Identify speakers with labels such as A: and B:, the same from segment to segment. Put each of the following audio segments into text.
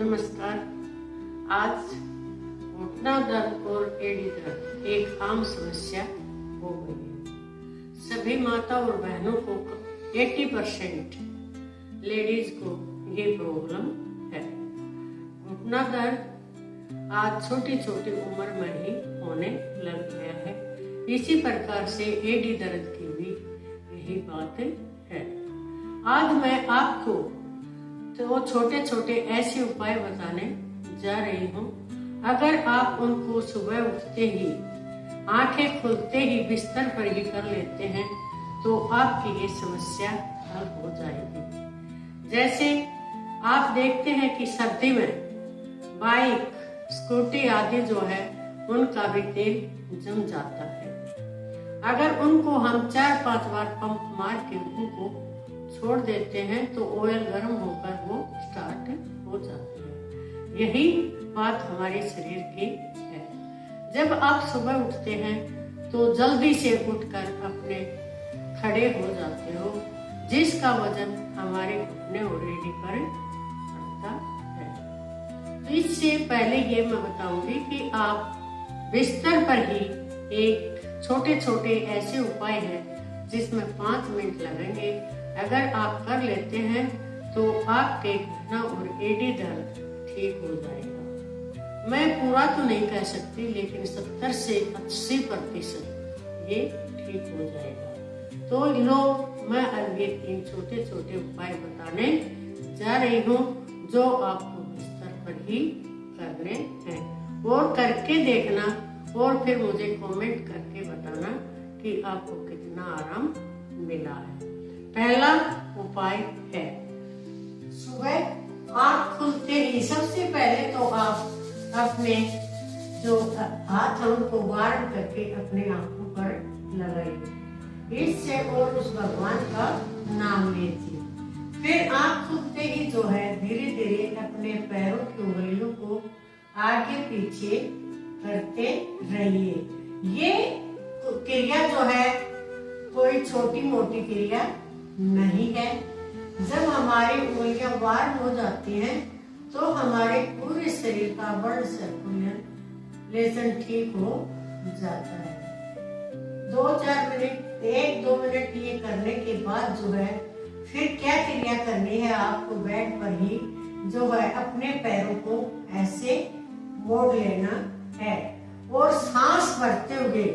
A: नमस्कार। आज घुटना दर्द और एड़ी दर्द एक आम समस्या हो गई है। सभी माता और बहनों को 80% लेडीज को ये प्रॉब्लम है। घुटना दर्द आज छोटी छोटी उम्र में ही होने लग गया है। इसी प्रकार से एड़ी दर्द की भी यही बात है। आज मैं आपको तो छोटे छोटे ऐसे उपाय बताने जा रही हूँ। अगर आप उनको सुबह उठते ही, आंखें खुलते ही बिस्तर पर ही कर लेते हैं तो आपकी ये समस्या हल हो जाएगी। जैसे आप देखते हैं कि सर्दी में बाइक, स्कूटी आदि जो है उनका भी तेल जम जाता है। अगर उनको हम 4-5 बार पंप मार के उनको छोड़ देते हैं तो ऑयल गर्म होकर वो स्टार्ट हो जाते हैं। यही बात हमारे शरीर की है। जब आप सुबह उठते हैं तो जल्दी से उठकर अपने खड़े हो जाते हो, जिसका वजन हमारे घुटने और एड़ी पर पड़ता है। तो इससे पहले ये मैं बताऊंगी कि आप बिस्तर पर ही एक छोटे छोटे ऐसे उपाय हैं जिसमें 5 मिनट लगेंगे। अगर आप कर लेते हैं तो आपके घुटना और एड़ी दर्द ठीक हो जाएगा। मैं पूरा तो नहीं कह सकती, लेकिन 70 से 80% ये ठीक हो जाएगा। तो लो, मैं अब ये 3 छोटे छोटे उपाय बताने जा रही हूँ जो आपको बिस्तर पर ही करने हैं, और करके देखना और फिर मुझे कमेंट करके बताना कि आपको कितना आराम मिला है। पहला उपाय है, सुबह आँख खुलते ही सबसे पहले तो आप अपने जो हाथ है उनको वार्म करके अपने आंखों पर लगाइए। इससे और उस भगवान का नाम लीजिए। फिर आँख खुलते ही जो है धीरे धीरे अपने पैरों की उंगलियों को आगे पीछे करते रहिए। ये क्रिया जो है कोई छोटी मोटी क्रिया नहीं है। जब हमारी उंगलियां वार्म हो जाती हैं तो हमारे पूरे शरीर का ब्लड सर्कुलेशन ठीक हो जाता है। 2-4 मिनट, 1-2 मिनट ये करने के बाद जो है फिर क्या क्रिया करनी है, आपको बेड पर ही जो है अपने पैरों को ऐसे मोड़ लेना है और सांस भरते हुए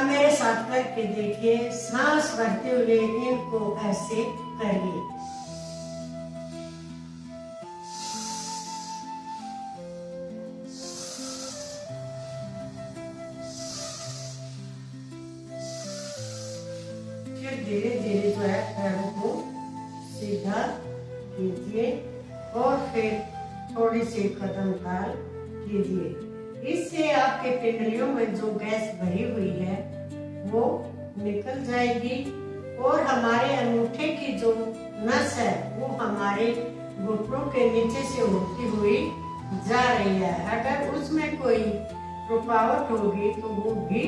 A: मेरे साथ करके देखिए। सांस भरते हुए इनको ऐसे करिए। फिर धीरे धीरे जो है पैरों को सीधा कीजिए और फिर थोड़ी सी कदम ताल कीजिए। इससे आपके पिंडलियों में जो गैस भरी हुई है वो निकल जाएगी और हमारे अंगूठे की जो नस है वो हमारे घुटनों के नीचे से होती हुई जा रही है। अगर उसमें कोई रुकावट होगी तो वो भी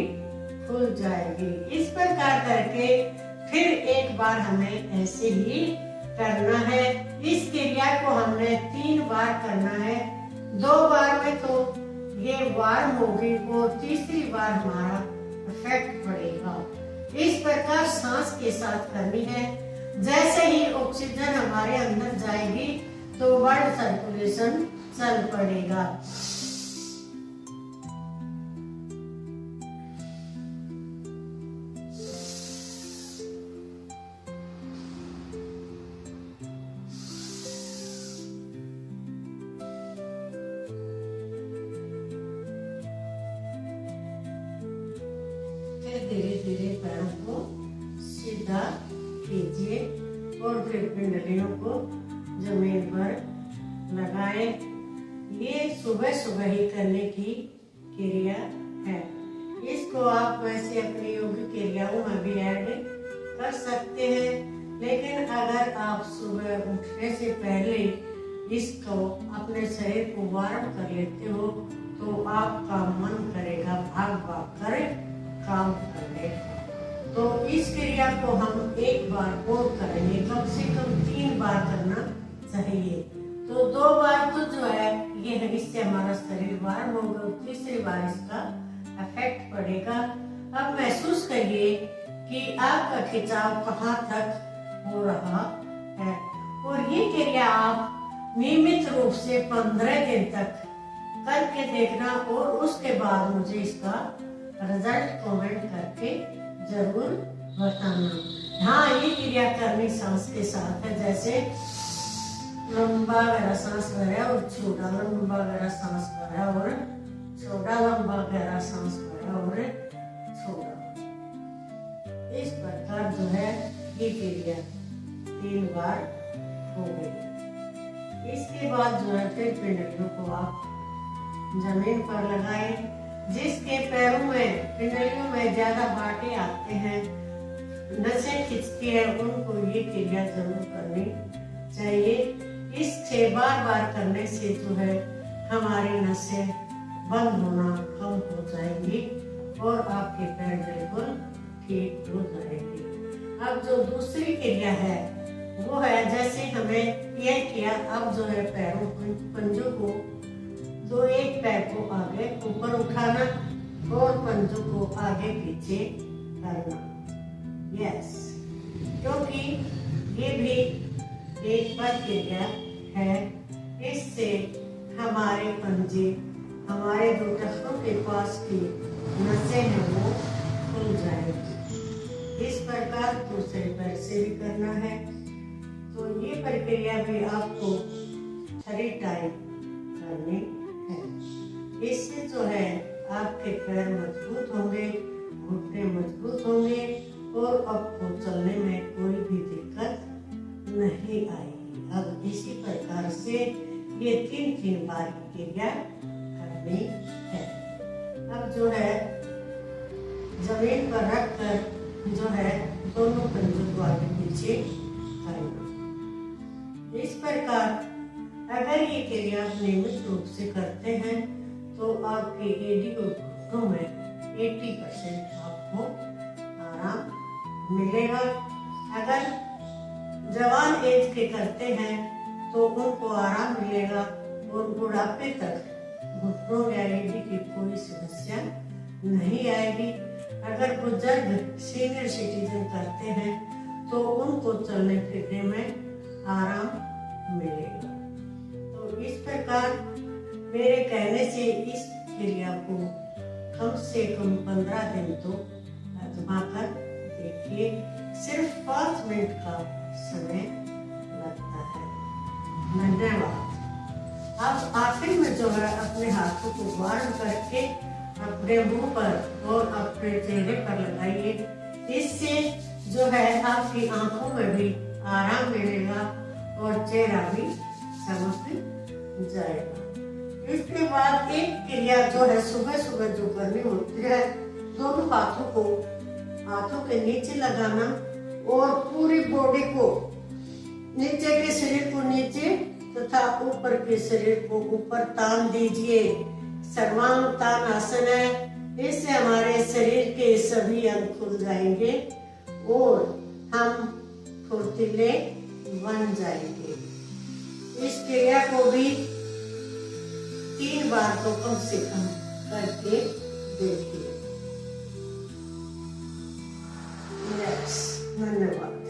A: खुल जाएगी। इस प्रकार करके फिर एक बार हमें ऐसे ही करना है। इस क्रिया को हमने 3 बार करना है। 2 बार में तो ये वार्म होगी और तीसरी बार हमारा इफेक्ट पड़ेगा। इस प्रकार सांस के साथ करनी है। जैसे ही ऑक्सीजन हमारे अंदर जाएगी तो ब्लड सर्कुलेशन चल पड़ेगा। धीरे धीरे पैरों को सीधा कीजिए और फिर पिंडलियों को जमीन पर लगाएं। ये सुबह सुबह ही करने की क्रिया है। इसको आप वैसे अपनी योग क्रियाओं में भी ऐड कर सकते हैं, लेकिन अगर आप सुबह उठने से पहले इसको अपने शरीर को वार्म कर लेते हो तो आपका मन करेगा भाग भाग कर काम करने। तो इस क्रिया को हम 1 बार और करेंगे, कम से कम 3 बार करना चाहिए। तो 2 बार तो जो है ये इससे हमारा शरीर वार्म होगा, और तीसरी बार इसका इफेक्ट पड़ेगा। अब महसूस करिए कि आपका खिंचाव कहाँ तक हो रहा है, और ये क्रिया आप नियमित रूप से 15 दिन तक करके देखना, और उसके बाद मुझे इसका रिजल्ट कमेंट करके जरूर बताना। हाँ, ये क्रिया करनी सांस के साथ है, जैसे लंबा गहरा सांस भरा और छोटा, लंबा गहरा सांस भरा और छोटा, लंबा गहरा सांस भरा और छोटा। इस प्रकार जो है ये क्रिया 3 बार हो गई। इसके बाद जो है फिर पिंडलियों को आप जमीन पर लगाएं। जिसके पैरों में पिंडलियों में ज्यादा बाटे आते हैं, नसें खिंचती है, उनको ये क्रिया जरूर करनी चाहिए। इस 6 बार करने से जो है हमारी नसें बंद होना कम हो जाएंगी और आपके पैर बिल्कुल ठीक हो जाएंगे। अब जो दूसरी क्रिया है वो है, जैसे हमें यह किया, अब जो है पैरों पंजों को, तो एक पैर को आगे ऊपर उठाना और पंजों को आगे पीछे करना। यस, क्योंकि ये भी एक प्रक्रिया है। इससे हमारे पंजे, हमारे जो टखनों के पास की नसें हैं वो खुल जाएगी। इस प्रकार दूसरे पैर से भी करना है। तो ये प्रक्रिया भी आपको 3 टाइम करनी है। इससे जो है आपके पैर मजबूत होंगे, घुटने मजबूत होंगे और आपको चलने में कोई भी दिक्कत नहीं आएगी। अब इसी प्रकार से ये 3 बार की क्रिया करनी है। अब जो है जमीन पर रखकर जो है दोनों पंजों को आगे पीछे करना। इस प्रकार अगर ये क्रिया नियमित रूप से करते हैं तो आपके एडी और घुटनों में 80% आपको आराम मिलेगा। अगर जवान एज के करते हैं तो उनको आराम मिलेगा और बुढ़ापे तक घुटनों या एडी की कोई समस्या नहीं आएगी। अगर बुजुर्ग सीनियर सिटीजन करते हैं तो उनको चलने फिरने में आराम मिलेगा। तो इस प्रकार मेरे कहने से इस क्रिया को कम से कम 15 दिन तो आजमा कर देखिए। सिर्फ 5 मिनट का समय लगता है। धन्यवाद। अब आखिर में जो है अपने हाथों को वार्म करके अपने मुंह पर और अपने चेहरे पर लगाइए। इससे जो है आपकी आंखों में भी आराम मिलेगा और चेहरा भी चमक जाएगा। इसके बाद एक क्रिया जो है सुबह सुबह जो करनी होती है, दोनों हाथों के नीचे लगाना और पूरी बॉडी को, नीचे के शरीर को नीचे तथा ऊपर के शरीर को ऊपर तान दीजिए। सर्वांगतान आसन है। इससे हमारे शरीर के सभी अंग खुल जाएंगे और हम फुर्तीले बन जाएंगे। इस क्रिया को भी 3 बार तो कम से कम करके देखिए। धन्यवाद।